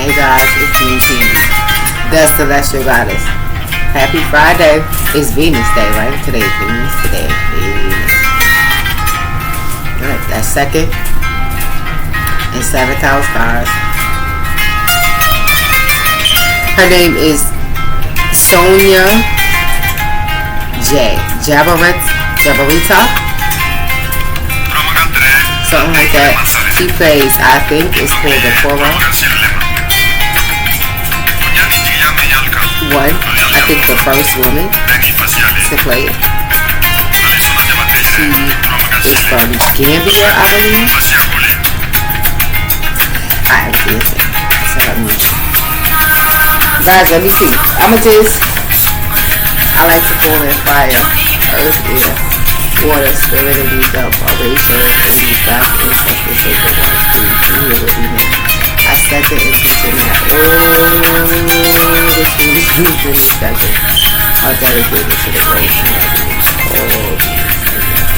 Hey guys, it's me, the Celestial Goddess. Happy Friday. It's Venus Day, right? Today is Venus. Today is Venus. Alright, that's second and seventh house, guys. Her name is Sonia J. Jabarita. Something like that. She plays, I think, it's called the Cora. One, I think the first woman to play it. She is from Gambia, I believe. Alright, here's it. So guys, let me see. I like to call it fire, earth, air, water, spirit, and these up, vibration, and these back, ancestors, sacred ones, here with me now. I set the intention that this means in this second are dedicated to the grace and happiness of all beings in your life.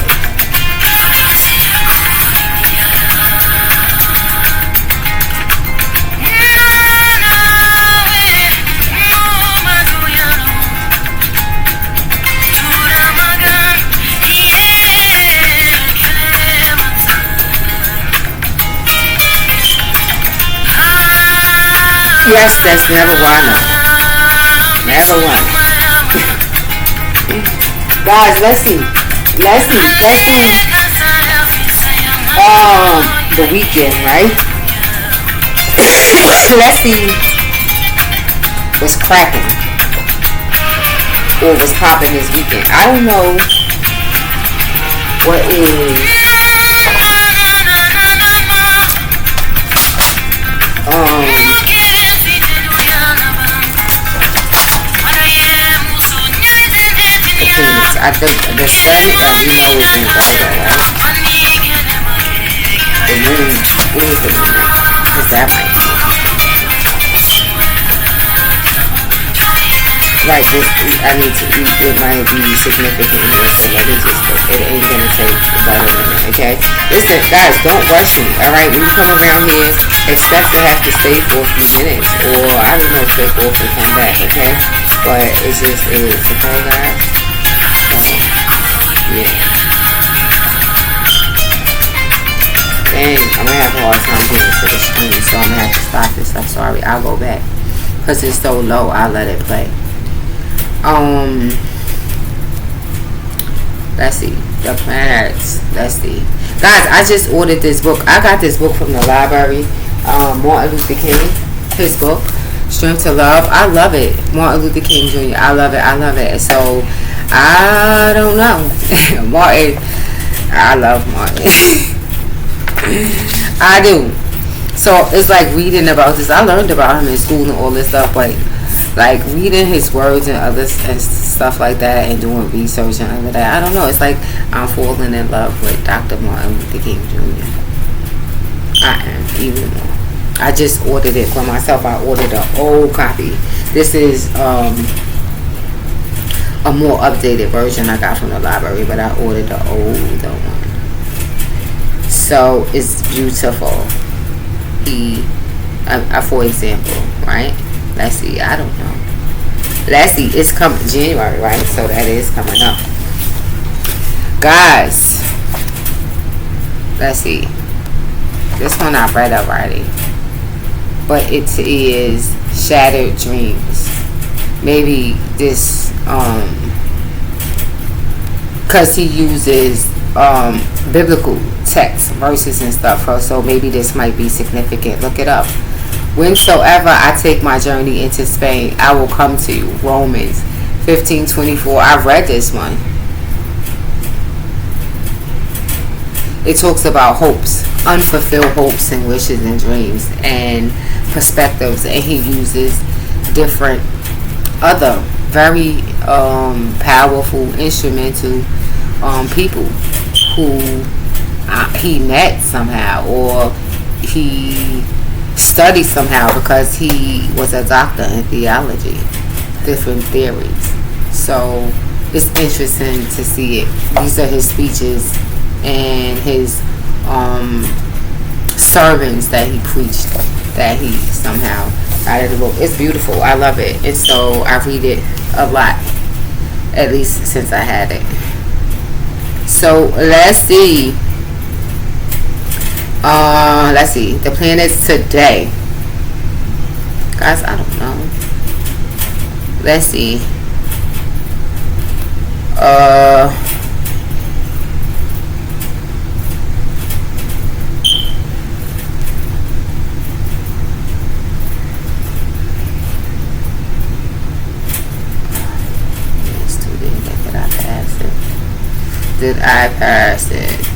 Yes, that's Neverwana. Neverwana. Guys, let's see. The weekend, right? Let's see what's cracking or what's popping this weekend. I don't know what is I think the sun, as you know, is in Virgo, right? The moon is the moon, because that might be like this. I need to eat. It might be significant here, so let me just. It ain't gonna take about a minute, okay? Listen, guys, don't rush me. All right, when you come around here, expect to have to stay for a few minutes, or I don't know, trip off and come back, okay? But it just is, okay, guys. Yeah. Dang, I'm gonna have a hard time getting to the screen, so I'm gonna have to stop this. I'm sorry. I'll go back because it's so low. I'll let it play. Let's see the planets. Let's see, guys. I just ordered this book. I got this book from the library. Martin Luther King, his book, Strength to Love. I love it. Martin Luther King Jr. I love it. So. I don't know. Martin. I love Martin. I do. So it's like reading about this. I learned about him in school and all this stuff, but like reading his words and others and stuff like that and doing research and all of that. I don't know. It's like I'm falling in love with Dr. Martin Luther King Jr. I am even more. I just ordered it for myself. I ordered an old copy. This is a more updated version I got from the library, but I ordered the older one. So it's beautiful. For example, right? Let's see. I don't know. Let's see. It's coming January, right? So that is coming up, guys. Let's see. This one I read already, but it is Shattered Dreams. Maybe this because he uses biblical text verses and stuff, so maybe this might be significant. Look it up. Whensoever I take my journey into Spain, I will come to you. Romans 15:24. I read this one. It talks about hopes, unfulfilled hopes and wishes and dreams and perspectives, and he uses different other very powerful instrumental people who he met somehow, or he studied somehow, because he was a doctor in theology, different theories. So it's interesting to see it. These are his speeches and his sermons that he preached, that he somehow got in the book. It's beautiful. I love it. And so I read it a lot, at least since I had it. So let's see. Let's see. The planets today. Guys, I don't know. Let's see. Did I pass it?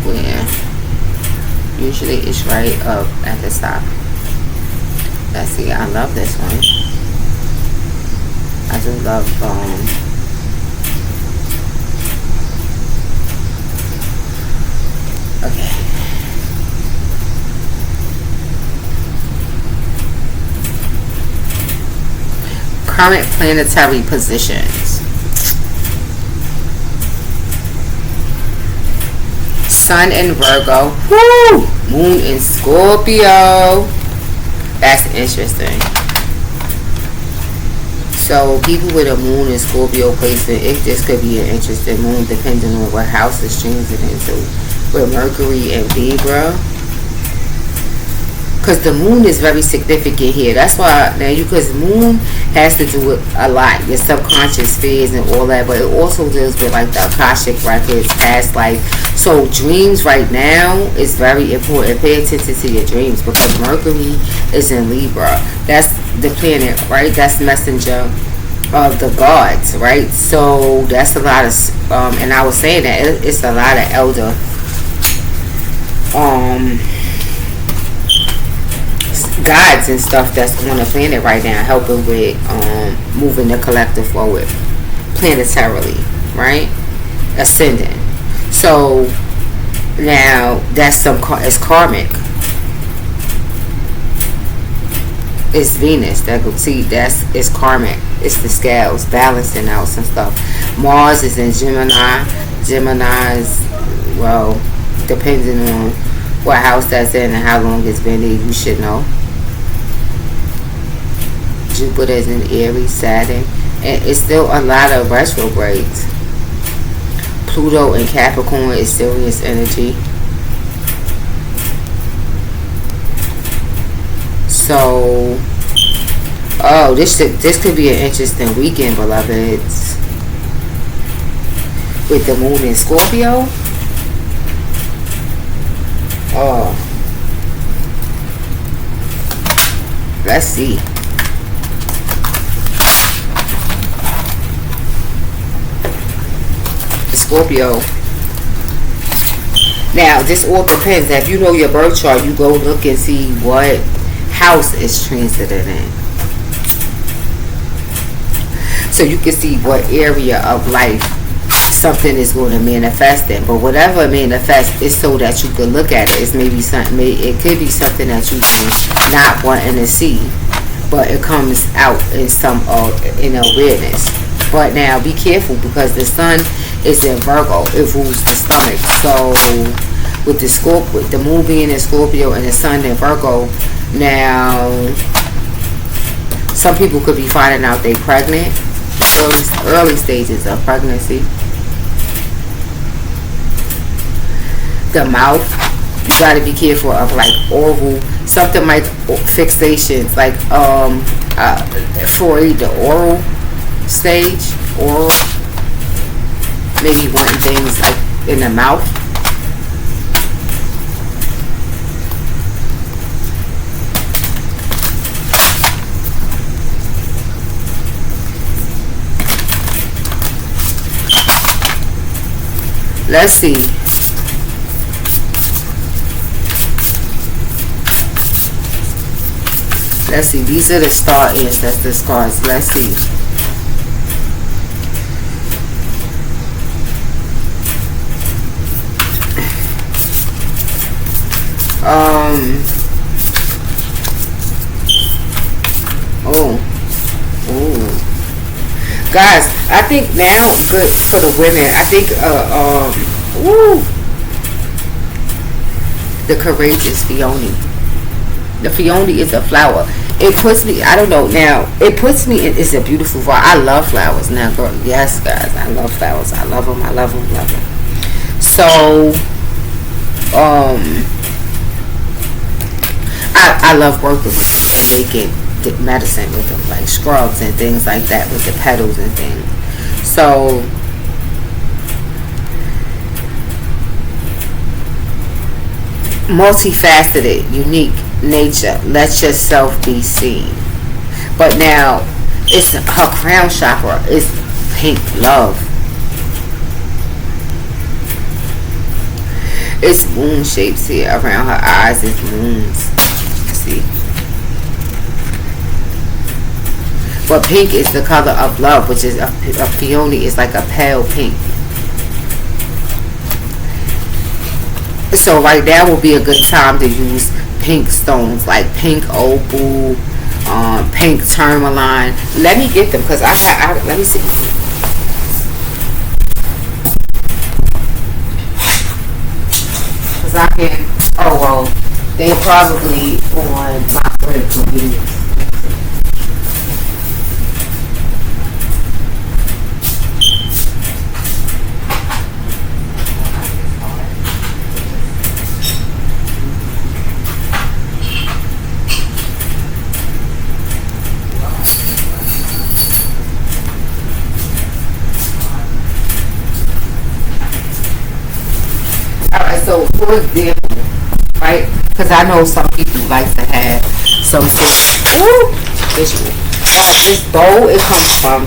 Where? Usually it's right up at the top. Let's see. I love this one. I just love okay. Current planetary positions. Sun in Virgo. Woo! Moon in Scorpio. That's interesting. So people with a moon in Scorpio placement, this could be an interesting moon depending on what house it's transiting into. With Mercury and Libra. Because the moon is very significant here. That's why now because moon has to do with a lot, your subconscious fears and all that, but it also deals with like the Akashic records, past life. So dreams right now is very important. Pay attention to your dreams because Mercury is in Libra. That's the planet, right? That's messenger of the gods, right? So that's a lot of and I was saying that it's a lot of elder gods and stuff that's on the planet right now, helping with moving the collective forward planetarily, right? Ascending. So now that's it's karmic. It's Venus. It's karmic. It's the scales balancing out some stuff. Mars is in Gemini. Gemini's, well, depending on what house that's in and how long it's been there, you should know. Jupiter's in Aries, Saturn, and it's still a lot of retrogrades. Pluto in Capricorn is serious energy. So, this could be an interesting weekend, beloveds. With the moon in Scorpio. Let's see. Scorpio. Now, this all depends. If you know your birth chart, you go look and see what house is transited in. So you can see what area of life something is going to manifest in. But whatever manifests is so that you can look at it. It's maybe something. It could be something that you can not wanting to see, but it comes out in some in awareness. But now be careful because the sun is in Virgo. It rules the stomach. So with the moon being in Scorpio and the sun in Virgo, now some people could be finding out they're pregnant. Early stages of pregnancy. The mouth, you got to be careful of like oral, something like fixations, like Freud, the oral stage, oral, maybe wanting things like in the mouth. Let's see. Let's see. These are the star ends. That's the scars. Let's see. Guys, I think now good for the women. I think Ooh. The courageous peony. The peony is a flower. It puts me, I don't know now, it puts me in, it's a beautiful flower. I love flowers now, girl. Yes, guys, I love flowers. I love them, I love them, love them. So, I love working with them and making medicine with them, like scrubs and things like that with the petals and things. So, multifaceted, unique nature. Let yourself be seen. But now, it's her crown chakra is pink love. It's moon shapes here around her eyes. It's moons. See? But pink is the color of love, which is a peony is like a pale pink. So right now will be a good time to use pink stones like pink opal, pink tourmaline. Let me get them because let me see. Because I can. Oh well, they probably on my friend convenience. So, for example, right? Because I know some people like to have some sort of visual. This bowl, it comes from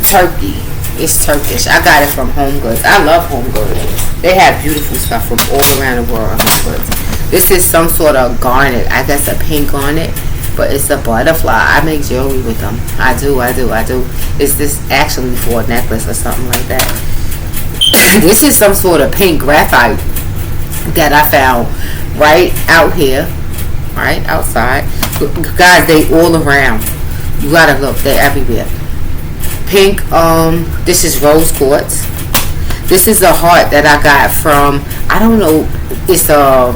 Turkey. It's Turkish. I got it from Home Goods. I love Home Goods. They have beautiful stuff from all around the world. Home Goods. This is some sort of garnet. I guess a pink garnet, but it's a butterfly. I make jewelry with them. I do. Is this actually for a necklace or something like that? This is some sort of pink graphite that I found right out here, right outside. Guys, they all around. You gotta look. They're everywhere. Pink. This is rose quartz. This is a heart that I got from. I don't know. It's a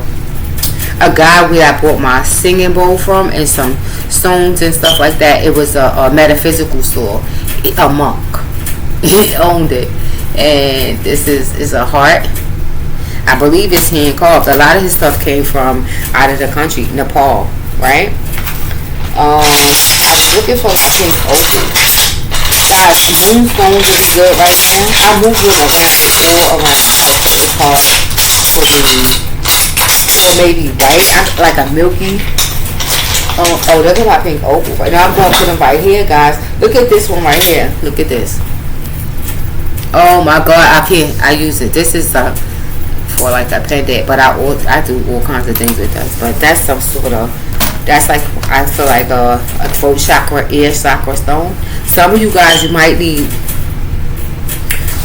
guy where I bought my singing bowl from and some stones and stuff like that. It was a metaphysical store. A monk. He owned it. And this is a heart. I believe it's hand carved. A lot of his stuff came from out of the country, Nepal, right? I was looking for like pink opal. Guys, moonstone is good right now. I move them around. It's all around the house. It's hard for me. Or maybe white, like a milky. Oh, look at my pink opal. Right now I'm going to put them right here, guys. Look at this one right here. Look at this. Oh my God, I use it. This is for like a pendant, but I do all kinds of things with this. But that's some sort of, that's like, I feel like a throat chakra, ear chakra stone. Some of you guys, you might need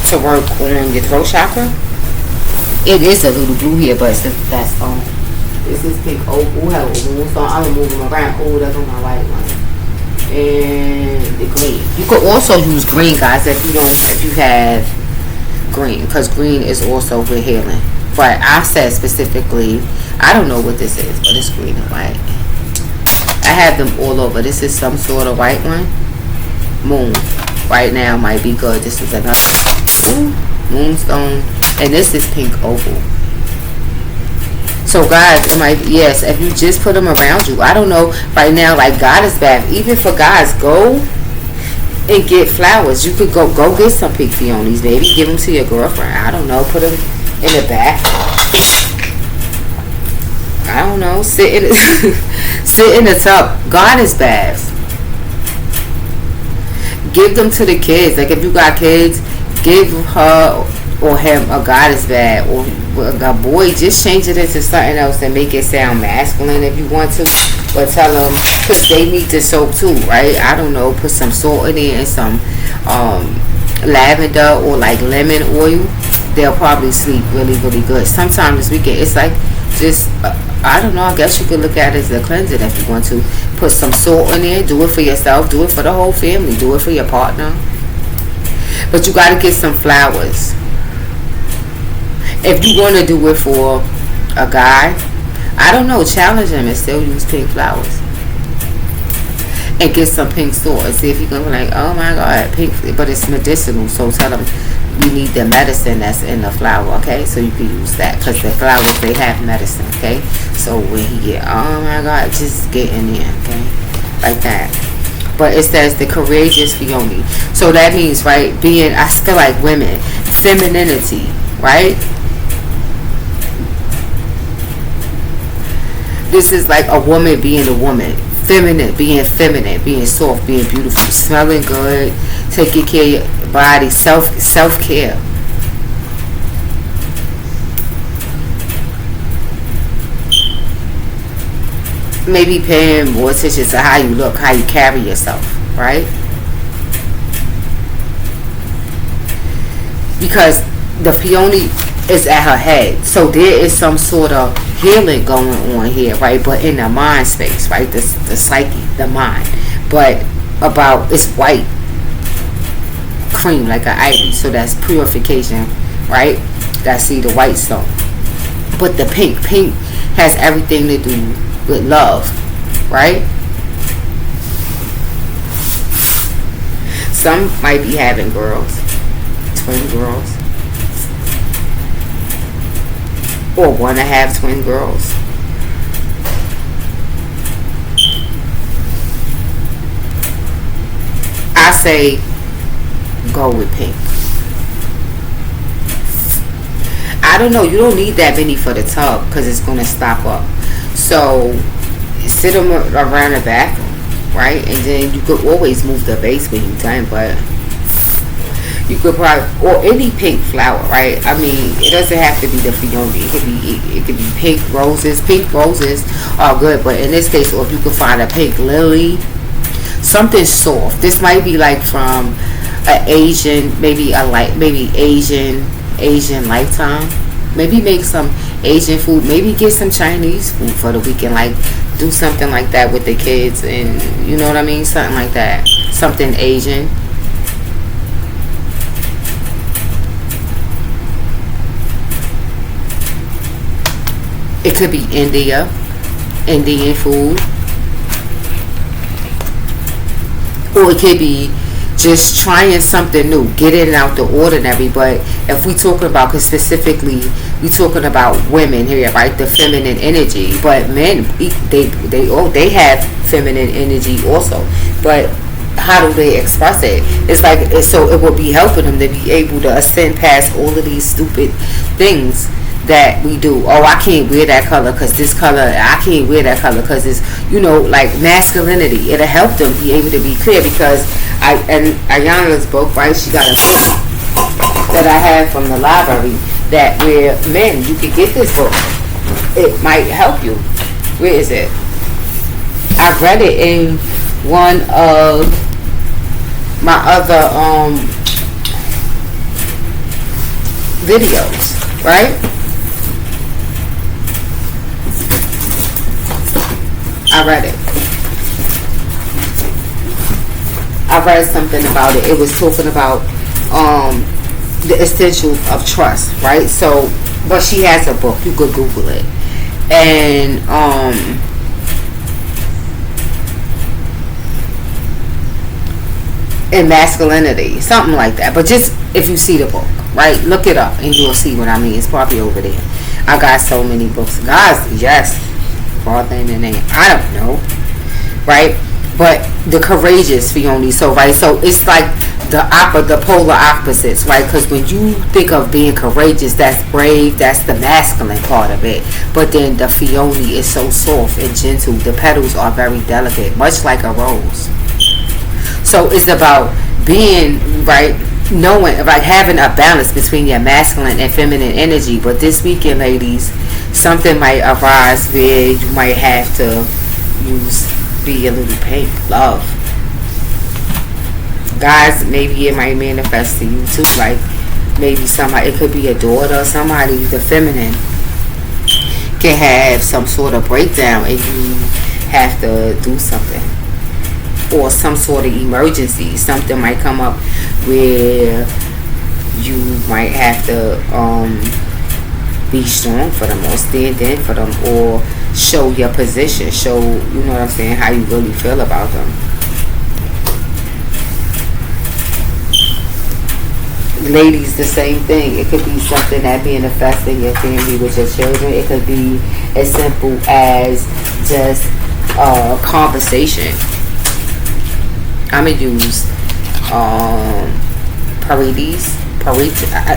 to work on your throat chakra. It is a little blue here, but it's that stone. This is pink opal. Hello, moonstone. I'm gonna move them around. Oh, that's on my right one. And the green. You could also use green, guys, if you have green, because green is also with healing. But I said specifically, I don't know what this is, but it's green and white. I have them all over. This is some sort of white one. Moon. Right now might be good. This is another moonstone, and this is pink opal. So guys, it might, yes, if you just put them around you, I don't know, right now, like Goddess Bath, even for guys, go and get flowers. You could go get some pink peonies, baby. Give them to your girlfriend. I don't know, put them in the back. I don't know, sit in the tub. Goddess Baths. Give them to the kids. Like if you got kids, give her or him a goddess bath, or a boy, just change it into something else and make it sound masculine if you want to. But tell them, because they need the soap too, right? I don't know, put some salt in it and some lavender or like lemon oil. They'll probably sleep really, really good. Sometimes this weekend, it's like just, I don't know, I guess you could look at it as a cleansing if you want to. Put some salt in there, do it for yourself, do it for the whole family, do it for your partner. But you got to get some flowers. If you want to do it for a guy, I don't know, challenge him and still use pink flowers. And get some pink swords. See if you can be like, oh my god, pink, but it's medicinal. So tell them you need the medicine that's in the flower, okay? So you can use that because the flowers, they have medicine, okay? So when he get, oh my god, just get in there, okay? Like that. But it says the courageous Fiona. So that means, right, being, I feel like women, femininity, right? This is like a woman being a woman. Feminine, being soft, being beautiful, smelling good, taking care of your body, self-care. Maybe paying more attention to how you look, how you carry yourself, right? Because the peony is at her head, so there is some sort of healing going on here, right? But in the mind space, right? The psyche, the mind, but about, it's white cream like an ivy, so that's purification, right? That's see the white stone. But the pink has everything to do with love, right? Some might be having girls, twin girls, or want to have twin girls. I say go with pink. I don't know, you don't need that many for the tub because it's going to stop up. So sit them around the bathroom, right? And then you could always move the base when you're done, but you could probably, or any pink flower, right? I mean, it doesn't have to be the Fiona. It could be pink roses. Pink roses are good, but in this case, or if you could find a pink lily, something soft. This might be like from an Asian, maybe Asian Lifetime. Maybe make some Asian food. Maybe get some Chinese food for the weekend. Like do something like that with the kids, and you know what I mean, something like that. Something Asian. It could be Indian food. Or it could be just trying something new, getting out the ordinary. But if we talking about, because specifically we talking about women here, right? The feminine energy. But men, they have feminine energy also. But how do they express it? It's like, so it will be helping them to be able to ascend past all of these stupid things that we do. Oh, I can't wear that color because this color, I can't wear that color because it's, like masculinity. It'll help them be able to be clear, because Ayana's book, right, she got a book that I have from the library that where men, you can get this book. It might help you. Where is it? I read it in one of my other videos, right? I read it. I read something about it. It was talking about the essentials of trust, right? So, but she has a book. You could Google it. And in masculinity, something like that. But just if you see the book, right? Look it up and you'll see what I mean. It's probably over there. I got so many books. Guys, yes. Farther in the name. I don't know. Right? But the courageous Fiona. So, right? So it's like the polar opposites, right? Because when you think of being courageous, that's brave, that's the masculine part of it. But then the Fiona is so soft and gentle. The petals are very delicate, much like a rose. So it's about being, right, knowing, like having a balance between your masculine and feminine energy. But this weekend, ladies, something might arise where you might have to be a little pink. Love. Guys, maybe it might manifest to you too. Like maybe somebody, it could be a daughter or somebody, the feminine can have some sort of breakdown and you have to do something. Or some sort of emergency. Something might come up where you might have to be strong for them or stand in for them or show your position, show, you know what I'm saying, how you really feel about them. Ladies, the same thing. It could be something that manifests in your family with your children. It could be as simple as just conversation. I'm gonna use Paredes.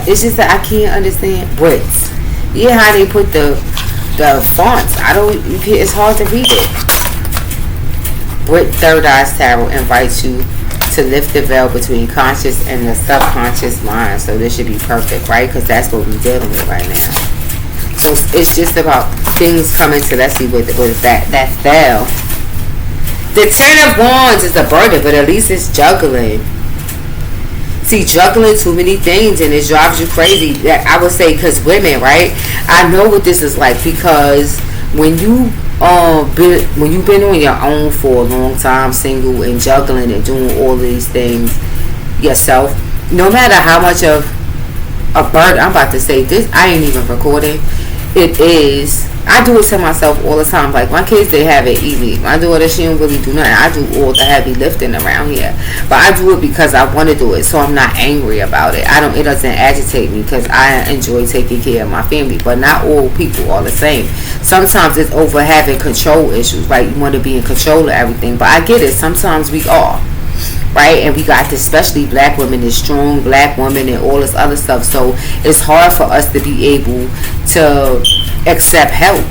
It's just that I can't understand Brits. Yeah, how they put the fonts. It's hard to read it. Brit Third Eyes Tarot invites you to lift the veil between conscious and the subconscious mind. So this should be perfect, right? Because that's what we're dealing with right now. So it's just about things coming to, let's see what that veil. The Ten of Wands is a burden, but at least it's juggling. See, juggling too many things and it drives you crazy. I would say because women, right? I know what this is like, because when you've been on your own for a long time, single and juggling and doing all of these things yourself, no matter how much of a burden, I'm about to say this, I ain't even recording. It is. I do it to myself all the time. Like my kids, they have it easy. My daughter, she don't really do nothing. I do all the heavy lifting around here, but I do it because I want to do it, so I'm not angry about it. It doesn't agitate me because I enjoy taking care of my family. But not all people are the same. Sometimes it's over having control issues, right? You want to be in control of everything, but I get it. Sometimes we are. Right, and we got this, especially black women, this strong black woman and all this other stuff. So it's hard for us to be able to accept help.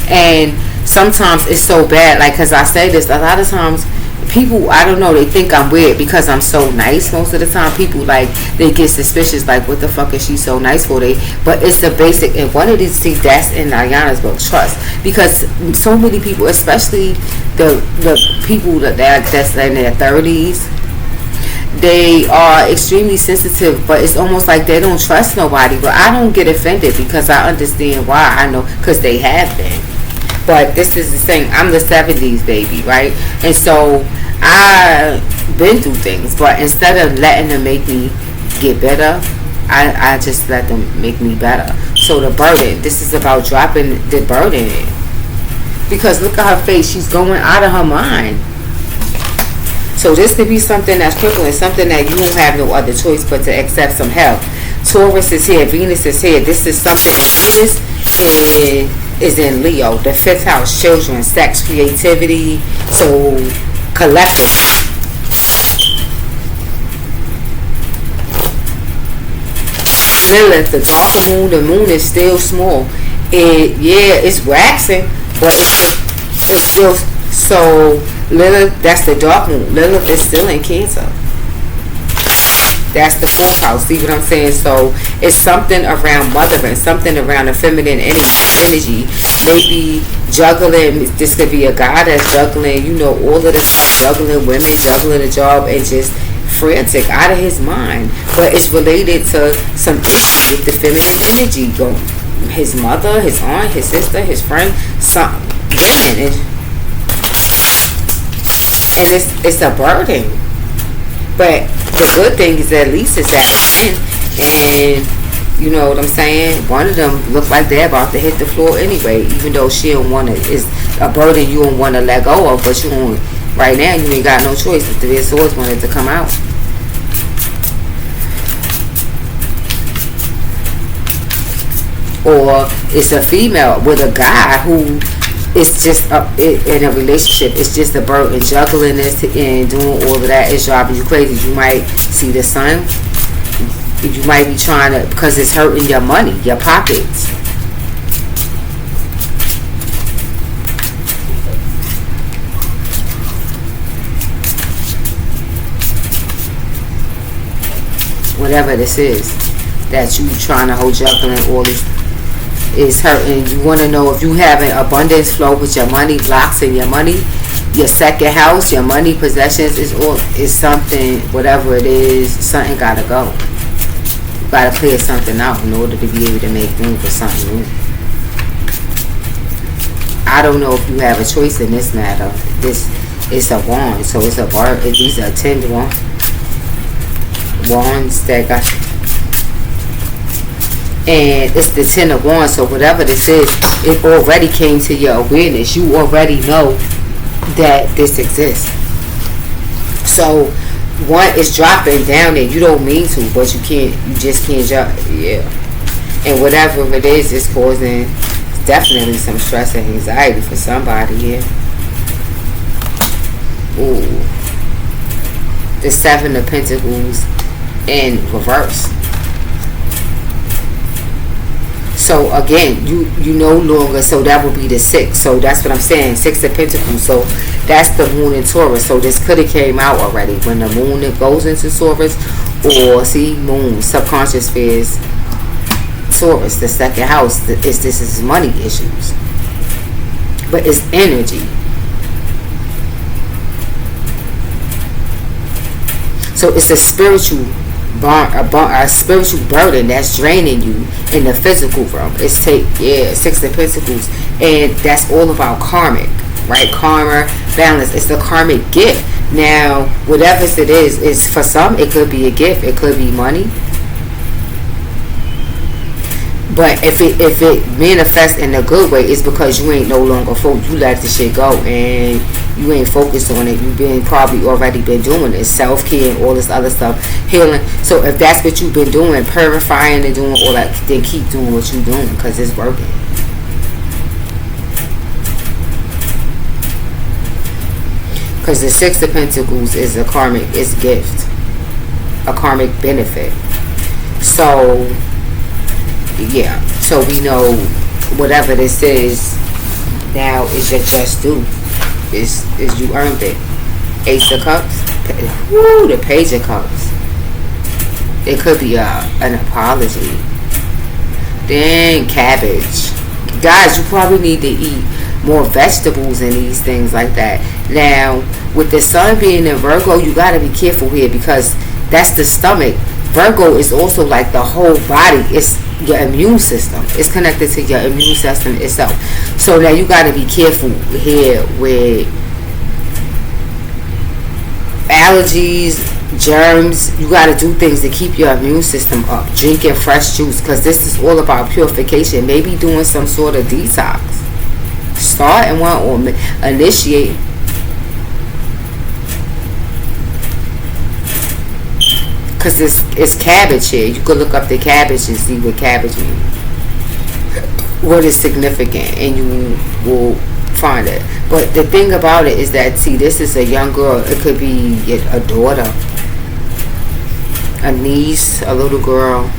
And sometimes it's so bad, like, because I say this, a lot of times people, I don't know, they think I'm weird because I'm so nice. Most of the time people, like, they get suspicious, like, what the fuck is she so nice for? But it's the basic, and one of these things that's in Ayana's book, trust. Because so many people, especially the people that's in their 30s, they are extremely sensitive, but it's almost like they don't trust nobody. But I don't get offended because I understand why. I know, because they have been. But this is the thing. I'm the 70s baby, right? And so I've been through things. But instead of letting them make me get better, I just let them make me better. So the burden. This is about dropping the burden. Because look at her face. She's going out of her mind. So this could be something that's crippling. Something that you don't have no other choice but to accept some help. Taurus is here. Venus is here. This is something. Venus is in Leo, the 5th house, children, sex, creativity, so collective. Lilith, the darker moon, the moon is still small. It's waxing, but it's still, so Lilith, that's the dark moon. Lilith is still in Cancer. That's the 4th house. See what I'm saying? So it's something around mothering, something around the feminine energy. Maybe juggling. This could be a guy that's juggling, all of this stuff, juggling women, juggling a job, and just frantic, out of his mind. But it's related to some issue with the feminine energy. His mother, his aunt, his sister, his friend, some women, and it's a burden. But the good thing is at least it's at an end. And you know what I'm saying? One of them look like they're about to hit the floor anyway, even though she don't want to. It's a burden you don't want to let go of, but you don't. Right now, you ain't got no choice. If the Three of Swords wanted to come out. Or it's a female with a guy who it's just in a relationship. It's just a burden. Juggling this and doing all of that is driving you crazy. You might see the sun. You might be trying to, because it's hurting your money, your pockets. Whatever this is that you trying to hold, juggling all this is hurting. You want to know if you have an abundance flow with your money, blocks in your money, your second house, your money, possessions, is something, whatever it is, something gotta go. You gotta clear something out in order to be able to make room for something new. I don't know if you have a choice in this matter. This is a wand, so it's a bar. These are 10 wands. wands that got, and it's the 10 of wands. So whatever this is, it already came to your awareness. You already know that this exists. So one is dropping down there. You don't mean to, but you can't. You just can't drop. Yeah. And whatever it is causing definitely some stress and anxiety for somebody here. Ooh. The 7 of Pentacles in reverse. So again, you no longer, so that would be the 6. So that's what I'm saying, 6 of Pentacles. So that's the moon in Taurus. So this could have came out already when the moon goes into Taurus, or see, moon, subconscious fears, Taurus, the second house. This is money issues, but it's energy. So it's a spiritual a spiritual burden that's draining you in the physical realm. It's 6 of Pentacles, and that's all about karmic, right? Karma, balance. It's the karmic gift. Now, whatever it is for some it could be a gift. It could be money. But if it manifests in a good way, it's because you ain't no longer focused. You let the shit go and you ain't focused on it. You've been probably already been doing it, self-care and all this other stuff, healing. So if that's what you've been doing, purifying and doing all that, then keep doing what you're doing because it's working. Because the 6 of Pentacles is a karmic, it's a gift, a karmic benefit. So yeah, so we know whatever this is now is your just due. Is you earned it. Ace of Cups. Woo, the Page of Cups. It could be an apology. Then cabbage. Guys, you probably need to eat more vegetables and these things like that. Now, with the sun being in Virgo, you got to be careful here because that's the stomach. Virgo is also like the whole body. It's your immune system. It's connected to your immune system itself. So now you got to be careful here with allergies, germs. You got to do things to keep your immune system up. Drinking fresh juice because this is all about purification. Maybe doing some sort of detox. Start and one or initiate. Because it's cabbage here. You could look up the cabbage and see what cabbage means. What is significant, and you will find it. But the thing about it is that, see, this is a young girl. It could be a daughter, a niece, a little girl.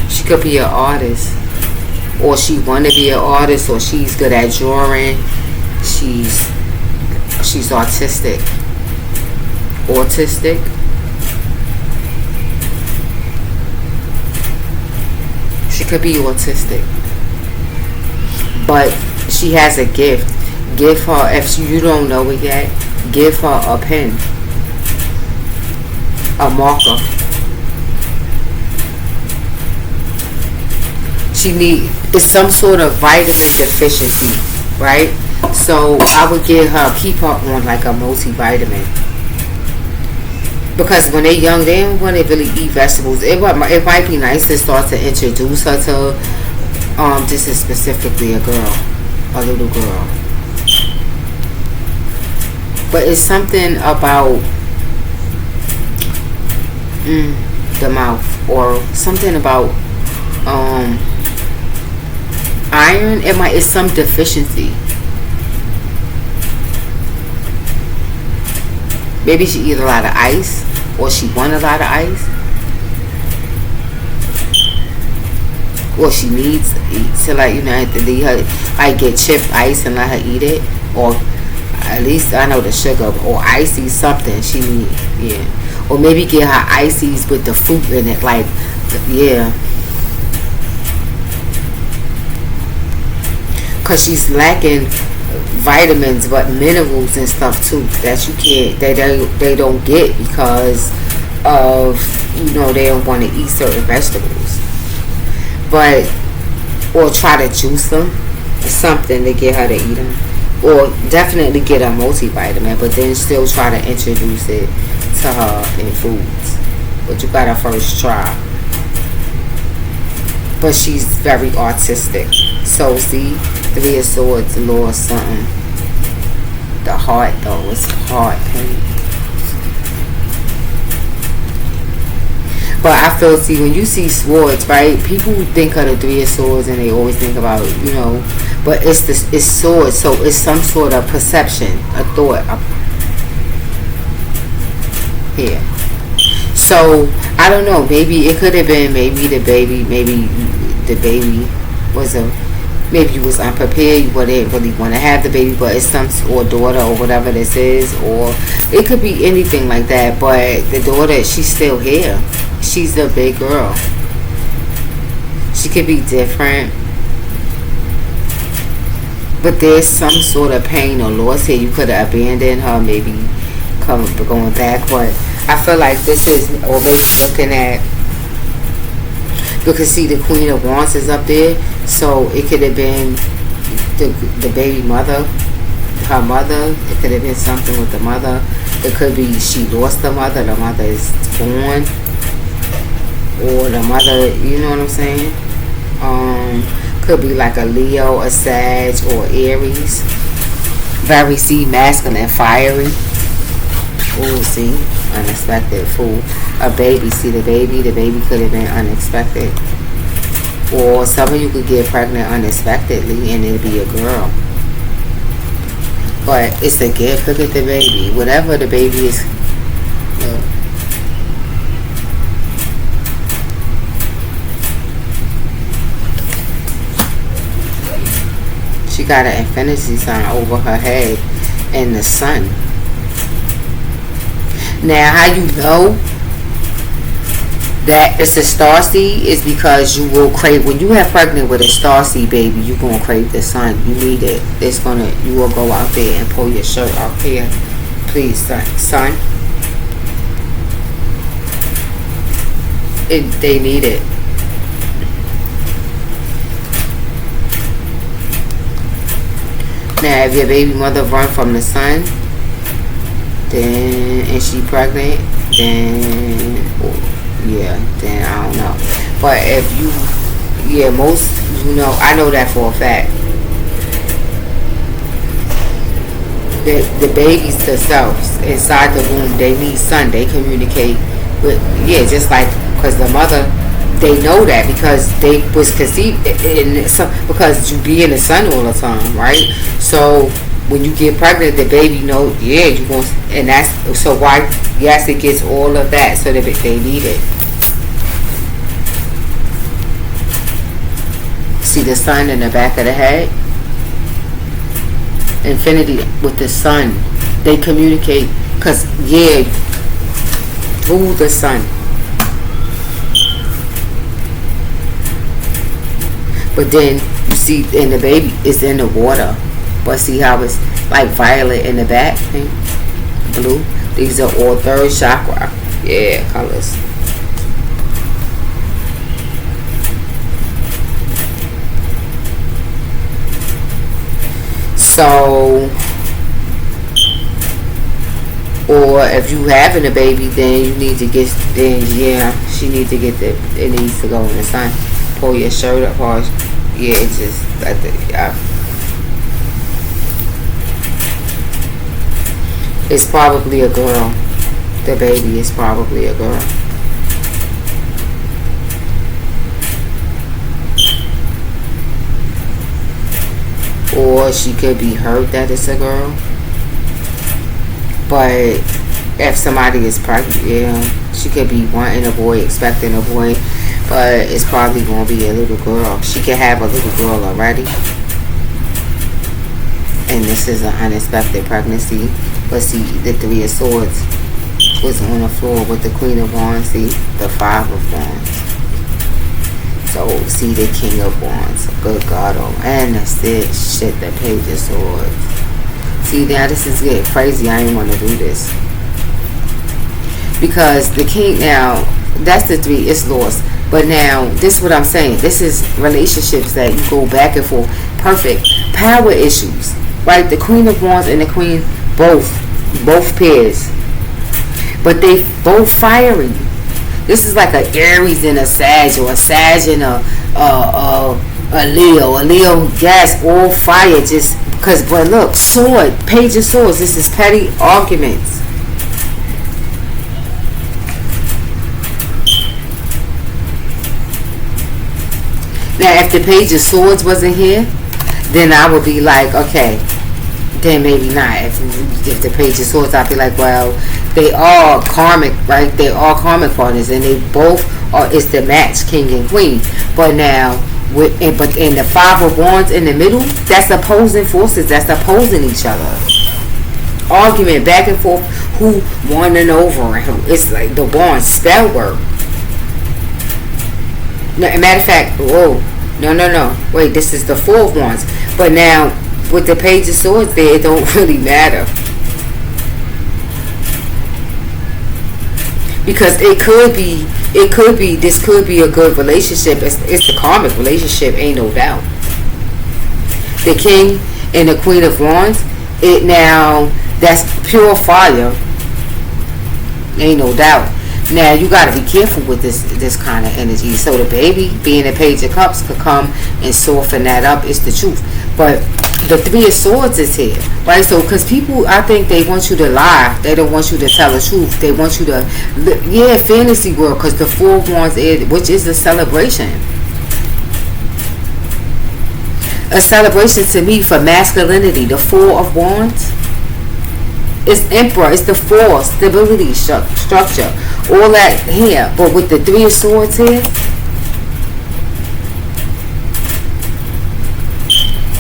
She could be an artist, or she want to be an artist, or she's good at drawing. She's autistic. She could be autistic, but she has a gift. Give her, if you don't know it yet, give her a pen, a marker. It's some sort of vitamin deficiency, right? So I would keep her on like a multivitamin. Because when they're young, they don't want to really eat vegetables. It might be nice to start to introduce her to, this is specifically a little girl. But it's something about the mouth, or something about iron. It's some deficiency. Maybe she eat a lot of ice, or she want a lot of ice, or she needs to eat. So like, have to leave her, like get chipped ice and let her eat it, or at least I know the sugar, or icy something she need, yeah. Or maybe get her ices with the fruit in it, like, yeah. Cause she's lacking vitamins, but minerals and stuff too that you can't, they don't get because of, they don't want to eat certain vegetables. But or try to juice them, something to get her to eat them. or definitely get a multivitamin, but then still try to introduce it to her in foods. But you gotta first try. But she's very artistic. So see, Three of Swords lost something. The heart though, it's heart pain. But I feel, see, when you see swords, right? People think of the Three of Swords and they always think about, but it's swords, so it's some sort of perception, a thought. Here. So I don't know. Maybe it could have been maybe the baby was a maybe you was unprepared. You wouldn't really want to have the baby, but it's some or daughter or whatever this is, or it could be anything like that. But the daughter, she's still here. She's a big girl. She could be different, but there's some sort of pain or loss here. You could have abandoned her, maybe going back. But I feel like this is, or maybe looking at, because see the Queen of Wands is up there, so it could have been the baby mother, her mother. It could have been something with the mother. It could be she lost the mother is gone, or the mother, you know what I'm saying? Could be like a Leo, a Sag, or Aries. Very, see, masculine, fiery. Ooh, see, unexpected, fool. A baby, see the baby could have been unexpected. Or some of you could get pregnant unexpectedly and it'll be a girl. But it's a gift. Look at the baby. Whatever the baby is. Look. She got an infinity sign over her head and the sun. Now, how you know that it's a starseed is because you will crave, when you have pregnant with a starseed baby, you're going to crave the sun. You need it. You will go out there and pull your shirt off here. Please, son. They need it. Now, if your baby mother run from the sun, and she pregnant, then then I don't know. But if most, I know that for a fact. The babies themselves inside the womb, they need sun. They communicate with, just like, because the mother, they know that because they was conceived in some, because you be in the sun all the time, right? So when you get pregnant, the baby know, you going, and that's so why. Yes, it gets all of that, so that they need it. See the sun in the back of the head. Infinity with the sun, they communicate because through the sun. But then you see, and the baby is in the water. But see how it's like violet in the back, pink, blue. These are all third chakra, colors. So, or if you having a baby, then you need to get, she needs to get it needs to go in the sun. Pull your shirt up, or it's just it's probably a girl. The baby is probably a girl. Or she could be hurt that it's a girl. But if somebody is pregnant, she could be wanting a boy, expecting a boy, but it's probably going to be a little girl. She could have a little girl already. And this is an unexpected pregnancy. But see, the Three of Swords was on the floor with the Queen of Wands. See, the Five of Wands. So, see, the King of Wands. Good God, and that's it. Shit, the Page of Swords. See, now this is getting crazy. I didn't want to do this. Because the King, now, that's the three, it's lost. But now, this is what I'm saying. This is relationships that you go back and forth. Perfect. Power issues. right? The Queen of Wands and the Queen, both pairs, but they both fiery. This is like a Aries and a Sag, or a Sag and a Leo. A Leo, yes, all fire. Just because, but look, sword, Page of Swords. This is petty arguments. Now, if the Page of Swords wasn't here, then I would be like, okay, then maybe not. If the Page of Swords, I'd be like, well, they are karmic, right? They are karmic partners, and they both are. It's the match, King and Queen. But now, but in the Five of Wands in the middle, that's opposing forces. That's opposing each other. Argument back and forth. Who won and over? And who? It's like the Wands spell work. Matter of fact, whoa, no. Wait, this is the Four of Wands. But now, with the Page of Swords there, it don't really matter. Because this could be a good relationship. It's the karmic relationship, ain't no doubt. The King and the Queen of Wands, that's pure fire. Ain't no doubt. Now, you got to be careful with this kind of energy. So the baby, being a Page of Cups, could come and soften that up. It's the truth. But the Three of Swords is here, right? So, because people, I think they want you to lie. They don't want you to tell the truth. They want you to, fantasy world, because the Four of Wands, which is a celebration. A celebration to me for masculinity. The Four of Wands. It's Emperor. It's the Four. Stability, structure. All that here. But with the Three of Swords here,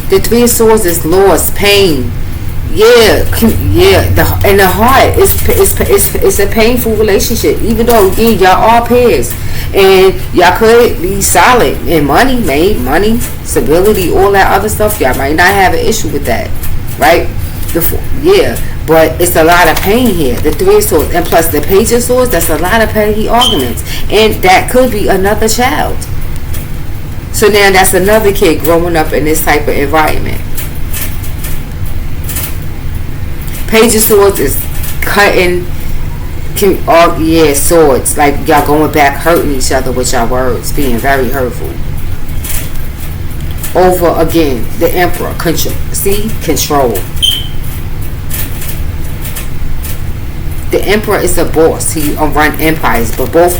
the Three of Swords is loss, pain. And the heart. It's a painful relationship. Even though, again, y'all are pairs. And y'all could be solid in money, stability, all that other stuff. Y'all might not have an issue with that. Right? But it's a lot of pain here. The Three of Swords. And plus the Page of Swords, that's a lot of petty arguments. And that could be another child. So now that's another kid growing up in this type of environment. Page of Swords is cutting, swords. Like y'all going back, hurting each other with your words, being very hurtful. Over again, the Emperor, control. The Emperor is a boss. He run empires, but both.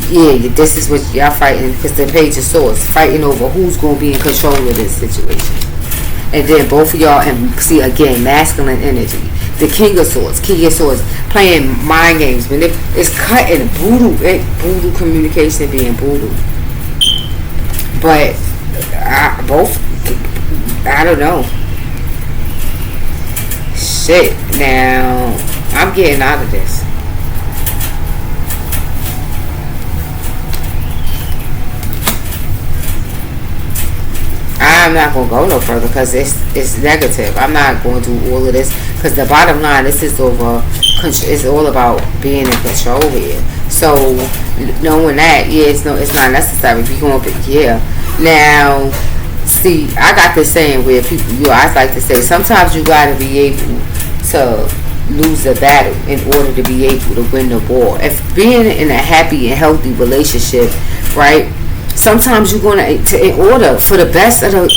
This is what y'all fighting, because the Page of Swords fighting over who's going to be in control of this situation. And then both of y'all, and see again, masculine energy. The King of Swords playing mind games, but it's cutting brutal communication, being brutal. But I don't know. Shit, now I'm getting out of this. I'm not going to go no further because it's negative. I'm not going to do all of this because the bottom line, this is it's all about being in control here. So knowing that, it's not necessary. If you're going to, now, see, I got this saying where people, I like to say, sometimes you got to be able to lose a battle in order to be able to win the war. If being in a happy and healthy relationship, right? Sometimes you're gonna, in order for the best of the,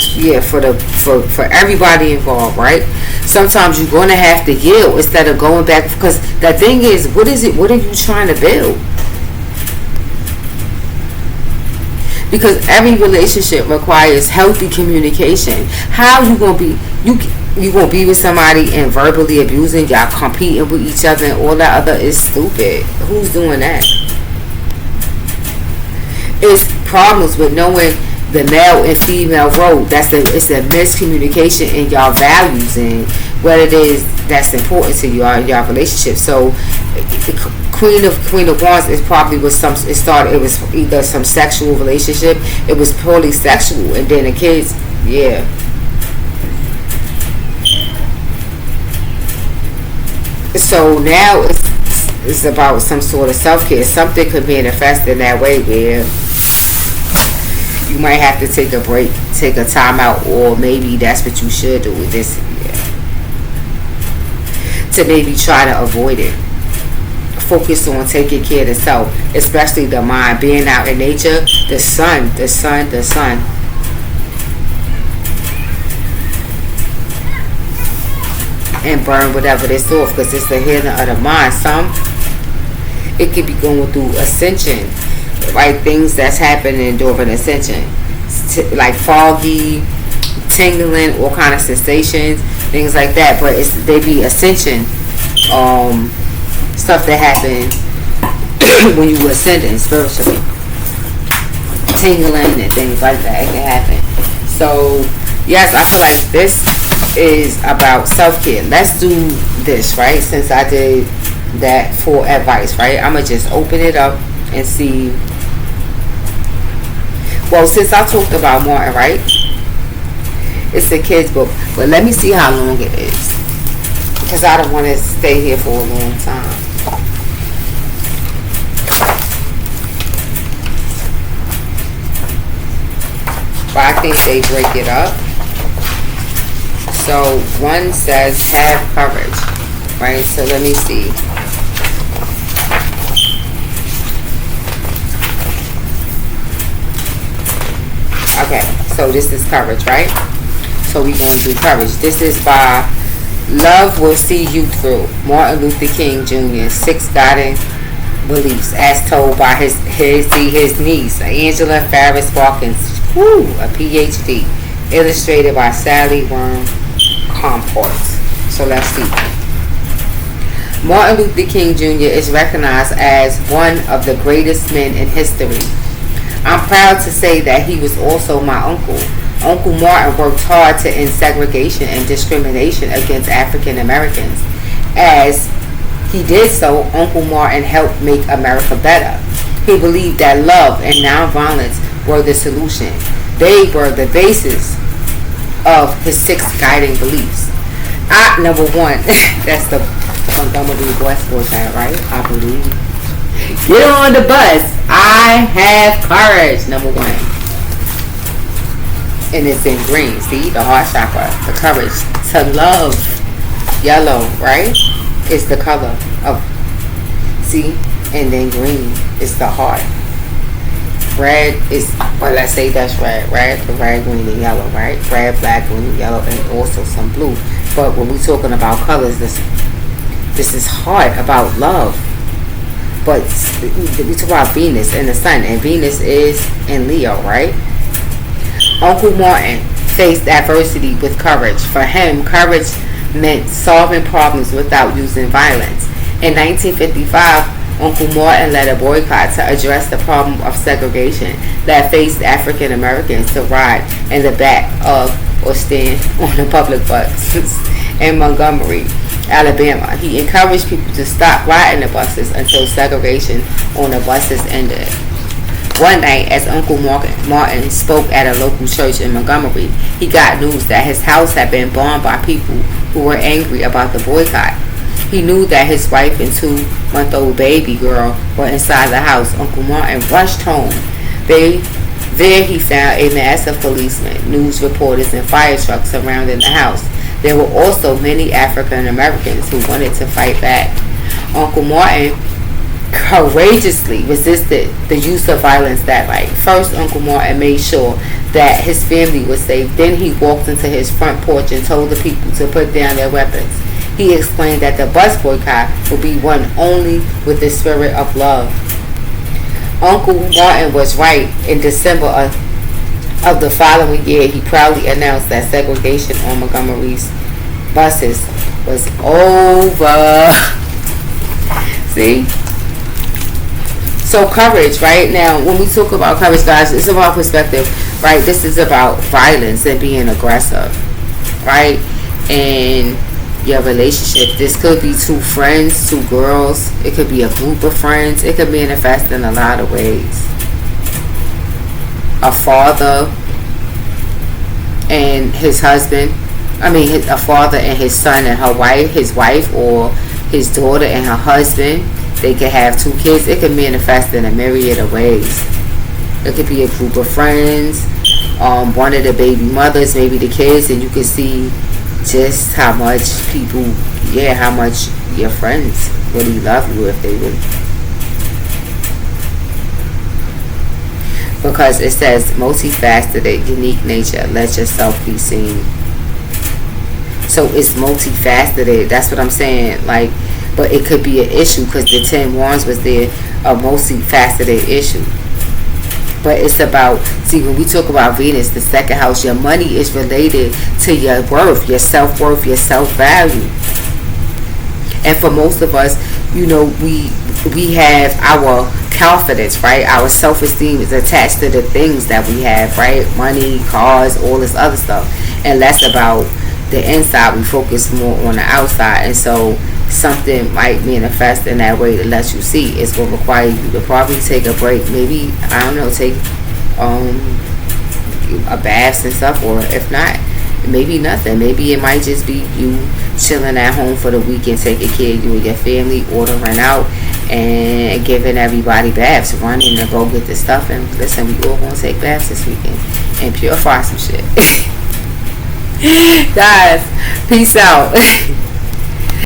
for everybody involved, right? Sometimes you're gonna have to yield instead of going back, because the thing is, what are you trying to build? Because every relationship requires healthy communication. How you gonna be? You gonna be with somebody and verbally abusing, y'all competing with each other and all that other is stupid. Who's doing that? It's problems with knowing the male and female role. It's a miscommunication in y'all values and what it is that's important to you in your relationship. So Queen of Wands is probably it was either some sexual relationship, it was purely sexual, and then the kids, so now it's about some sort of self-care. Something could manifest in that way where you might have to take a break, take a time out, or maybe that's what you should do with this. to maybe try to avoid it. Focus on taking care of the self, especially the mind, being out in nature, the sun, and burn whatever this off, because it's the healing of the mind. Some, it could be going through ascension, right? Things that's happening during ascension, like foggy, tingling, all kind of sensations, things like that. But they be ascension, stuff that happen when you ascending spiritually, tingling and things like that. It can happen. So yes, I feel like this is about self-care. Let's do this, right? Since I did that for advice, right? I'm gonna just open it up and see. Well, since I talked about Martin, right? It's a kid's book, but let me see how long it is, because I don't want to stay here for a long time. But I think they break it up. So one says have courage, right? So let me see. Okay, so this is courage, right? So we're going to do courage. This is by Love Will See You Through, Martin Luther King Jr. 6 guiding beliefs, as told by his niece, Angela Faris Watkins, a PhD, illustrated by Sally Worm Comport. So let's see. Martin Luther King Jr. is recognized as one of the greatest men in history. I'm proud to say that he was also my uncle. Uncle Martin worked hard to end segregation and discrimination against African Americans. As he did so, Uncle Martin helped make America better. He believed that love and nonviolence were the solution. They were the basis of his 6 guiding beliefs. Number 1, that's the Montgomery West Boytown, right? I believe. Get on the bus. I have courage. Number 1. And it's in green. See, the heart chakra, the courage to love. Yellow, right? Is the color of, see, and then green is the heart. Red is, well, let's say that's red, the red, green, and yellow, right? Red, black, green, yellow, and also some blue. But when we're talking about colors, this is heart, about love. But we talk about Venus and the sun, and Venus is in Leo, right? Uncle Martin faced adversity with courage. For him, courage meant solving problems without using violence. In 1955, Uncle Martin led a boycott to address the problem of segregation that faced African Americans to ride in the back of or stand on the public buses in Montgomery, Alabama. He encouraged people to stop riding the buses until segregation on the buses ended. One night, as Uncle Martin spoke at a local church in Montgomery, he got news that his house had been bombed by people who were angry about the boycott. He knew that his wife and 2-month-old baby girl were inside the house. Uncle Martin rushed home. There he found a mass of policemen, news reporters, and fire trucks surrounding the house. There were also many African Americans who wanted to fight back. Uncle Martin courageously resisted the use of violence that night. First, Uncle Martin made sure that his family was safe. Then he walked into his front porch and told the people to put down their weapons. He explained that the bus boycott would be won only with the spirit of love. Uncle Martin was right. In December of the following year, he proudly announced that segregation on Montgomery's buses was over. See? So courage, right? Now, when we talk about courage, guys, it's about perspective, right? This is about violence and being aggressive, right? And your relationship. This could be 2 friends, 2 girls. It could be a group of friends. It could manifest in a lot of ways. A father and his husband. A father and his son and his wife, or his daughter and her husband. They could have 2 kids. It could manifest in a myriad of ways. It could be a group of friends, one of the baby mothers, maybe the kids, and you can see just how much people yeah, how much your friends really love you, if they really. Because it says multifaceted, unique nature. Let yourself be seen. So it's multifaceted. That's what I'm saying. Like, but it could be an issue because the 10 wands was there, a multifaceted issue. But it's about, see, when we talk about Venus, the second house, your money is related to your worth, your self-worth, your self-value. And for most of us, you know, we have our confidence, right? Our self-esteem is attached to the things that we have, right? Money, cars, all this other stuff. And less about the inside. We focus more on the outside. And so something might manifest in that way to let you see. It's going to require you to probably take a break. Maybe, I don't know, take a bath and stuff. Or if not, maybe nothing. Maybe it might just be you chilling at home for the weekend, taking care of you and your family, ordering out and giving everybody baths, running to go get the stuff. And listen, we all gonna take baths this weekend and purify some shit. Guys, peace out.